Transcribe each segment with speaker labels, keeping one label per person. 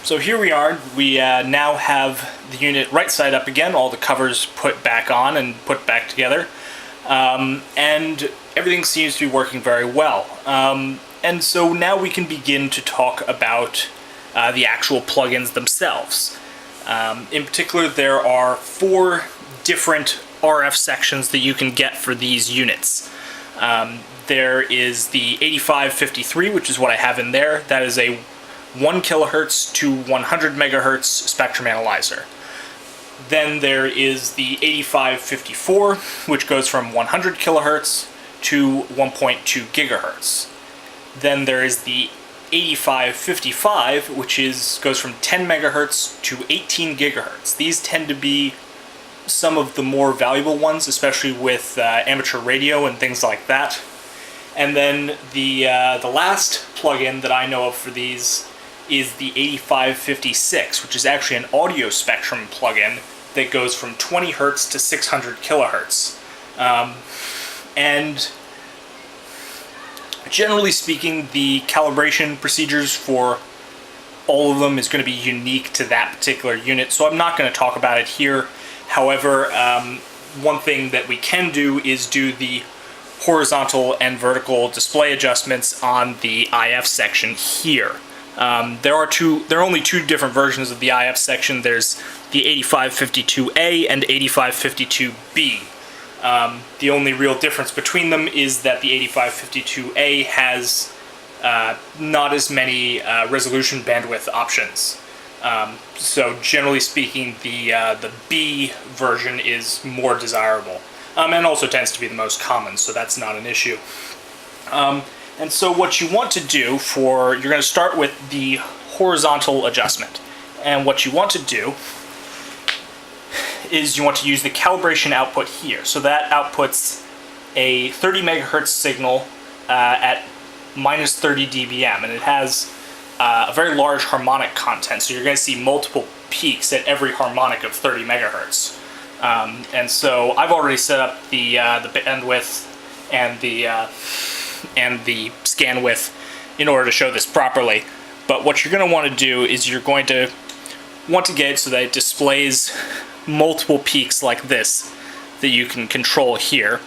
Speaker 1: So here we are. We now have the unit right side up again, all the covers put back on and put back together, and everything seems to be working very well. And so now we can begin to talk about the actual plugins themselves. In particular, there are 4 different RF sections that you can get for these units. There is the 8553, which is what I have in there. That is a 1 kilohertz to 100 megahertz spectrum analyzer. Then there is the 8554, which goes from 100 kilohertz to 1.2 gigahertz. Then there is the 8555, which goes from 10 megahertz to 18 gigahertz. These tend to be some of the more valuable ones, especially with amateur radio and things like that. And then the last plugin that I know of for these is the 8556, which is actually an audio spectrum plugin that goes from 20 hertz to 600 kilohertz. And generally speaking, the calibration procedures for all of them is going to be unique to that particular unit, so I'm not going to talk about it here. However, one thing that we can do is do the horizontal and vertical display adjustments on the IF section here. There are only 2 different versions of the IF section. There's the 8552A and 8552B. The only real difference between them is that the 8552A has not as many resolution bandwidth options. So generally speaking, the B version is more desirable, and also tends to be the most common, so that's not an issue. And so what you want to do you're going to start with the horizontal adjustment. And what you want to do is you want to use the calibration output here. So that outputs a 30 megahertz signal at minus 30 dBm, and it has a very large harmonic content. So you're going to see multiple peaks at every harmonic of 30 megahertz. And so I've already set up the bandwidth and the scan width in order to show this properly. But what you're going to want to do is you're going to want to get it so that it displays multiple peaks like this that you can control here.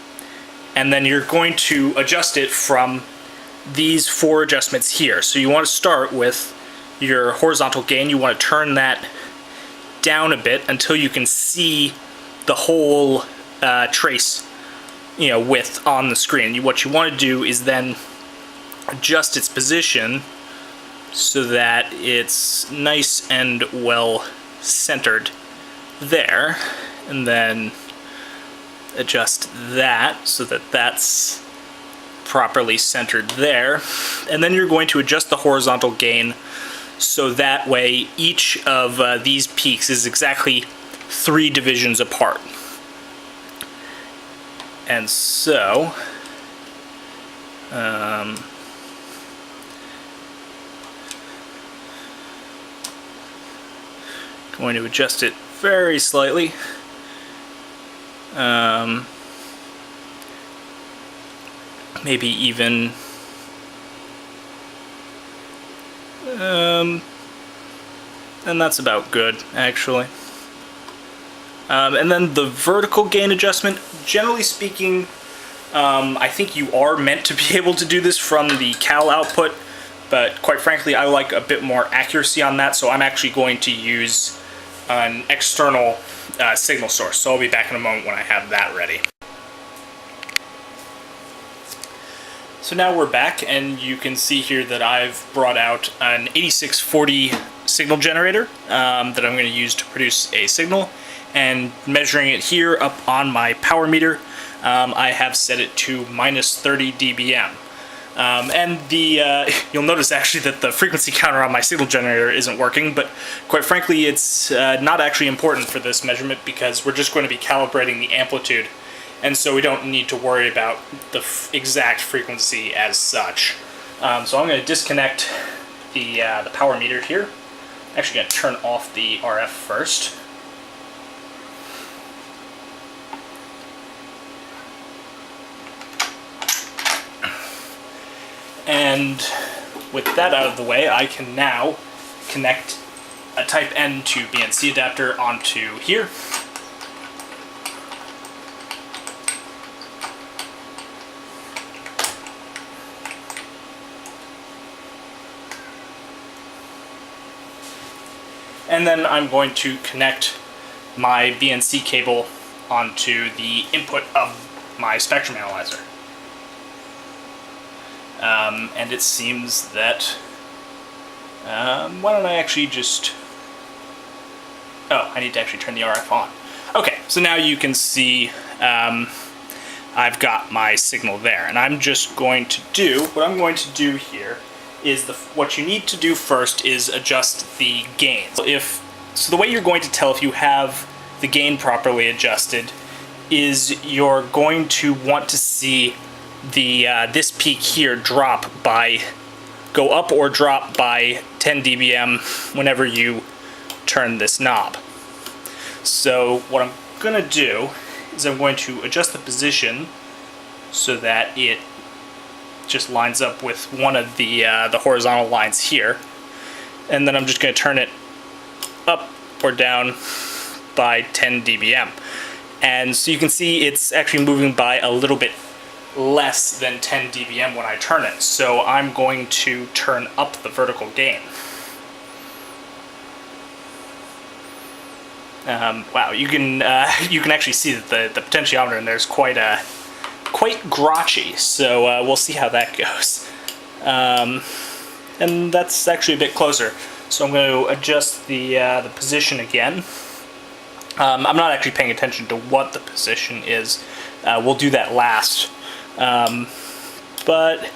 Speaker 1: And then you're going to adjust it from these 4 adjustments here. So you want to start with your horizontal gain. You want to turn that down a bit until you can see the whole trace width on the screen. What you want to do is then adjust its position so that it's nice and well centered there, and then adjust that so that that's properly centered there. And then you're going to adjust the horizontal gain so that way each of these peaks is exactly 3 divisions apart. And so, going to adjust it very slightly. Maybe even, and that's about good, actually. And then the vertical gain adjustment, generally speaking, I think you are meant to be able to do this from the cal output, but quite frankly I like a bit more accuracy on that, so I'm actually going to use an external signal source. So I'll be back in a moment when I have that ready. So now we're back, and you can see here that I've brought out an 8640 signal generator that I'm going to use to produce a signal. And measuring it here up on my power meter, I have set it to minus 30 dBm. And you'll notice actually that the frequency counter on my signal generator isn't working, but quite frankly it's not actually important for this measurement because we're just going to be calibrating the amplitude, and so we don't need to worry about the exact frequency as such. So I'm going to disconnect the power meter here. I'm actually going to turn off the RF first. And with that out of the way, I can now connect a Type N to BNC adapter onto here. And then I'm going to connect my BNC cable onto the input of my spectrum analyzer. And it seems that, why don't I actually just, oh, I need to actually turn the RF on. Okay, so now you can see I've got my signal there, and I'm just going to do, what I'm going to do here is what you need to do first is adjust the gain. So the way you're going to tell if you have the gain properly adjusted is you're going to want to see the this peak here go up or drop by 10 dBm whenever you turn this knob. So what I'm going to do is I'm going to adjust the position so that it just lines up with one of the horizontal lines here, and then I'm just going to turn it up or down by 10 dBm. And so you can see it's actually moving by a little bit less than 10 dBm when I turn it. So I'm going to turn up the vertical gain. Wow, you can actually see that the potentiometer in there is quite grotchy, so we'll see how that goes. And that's actually a bit closer. So I'm going to adjust the position again. I'm not actually paying attention to what the position is. We'll do that last. But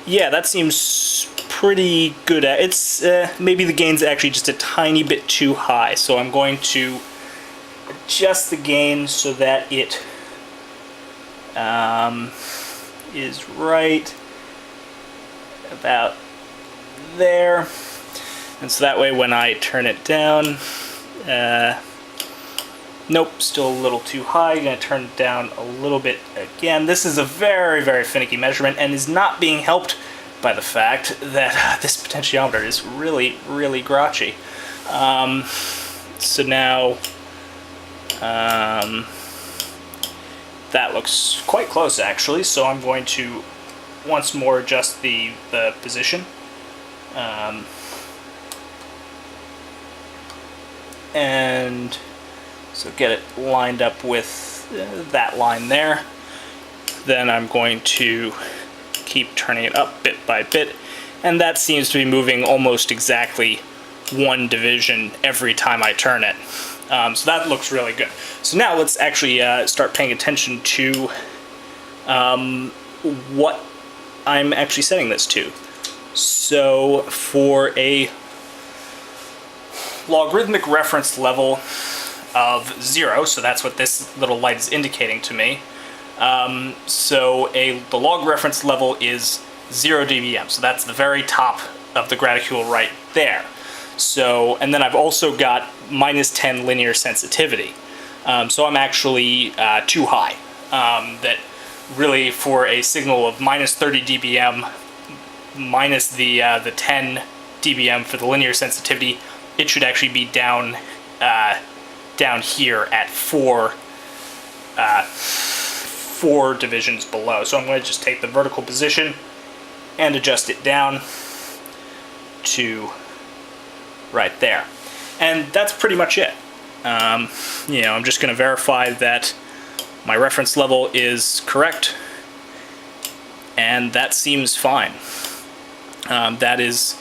Speaker 1: yeah, that seems pretty good. It's maybe the gain's actually just a tiny bit too high. So I'm going to adjust the gain so that it is right about there, and so that way when I turn it down, nope, still a little too high. I'm going to turn it down a little bit again. This is a very, very finicky measurement and is not being helped by the fact that this potentiometer is really, really grotchy. So now that looks quite close actually, so I'm going to once more adjust the position. And so get it lined up with that line there. Then I'm going to keep turning it up bit by bit, and that seems to be moving almost exactly one division every time I turn it. So that looks really good. So now let's actually start paying attention to what I'm actually setting this to. So for a logarithmic reference level of 0, so that's what this little light is indicating to me. So the log reference level is 0 dBm, so that's the very top of the graticule right there. So, and then I've also got -10 linear sensitivity. So I'm actually too high. That really, for a signal of -30 dBm minus the 10 dBm for the linear sensitivity, it should actually be down here at 4 divisions below. So I'm going to just take the vertical position and adjust it down to right there. And that's pretty much it. You know, I'm just going to verify that my reference level is correct, and that seems fine. That is,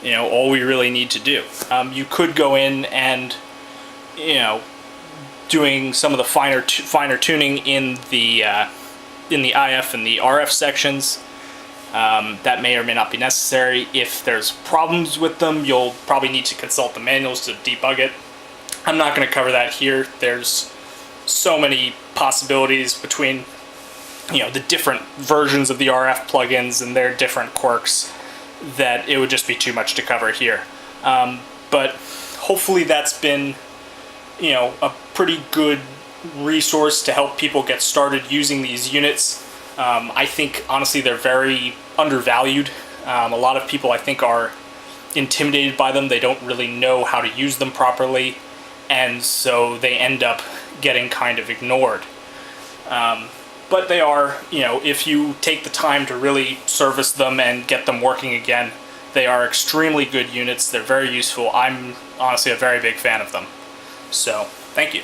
Speaker 1: you know, all we really need to do. You could go in and, you know, doing some of the finer tuning in the IF and the RF sections. That may or may not be necessary. If there's problems with them, you'll probably need to consult the manuals to debug it. I'm not going to cover that here. There's so many possibilities between, you know, the different versions of the RF plugins and their different quirks that it would just be too much to cover here. But hopefully that's been, you know, a pretty good resource to help people get started using these units. I think honestly they're very undervalued. A lot of people I think are intimidated by them. They don't really know how to use them properly, and so they end up getting kind of ignored. But they are, if you take the time to really service them and get them working again, they are extremely good units. They're very useful. I'm honestly a very big fan of them. So, thank you.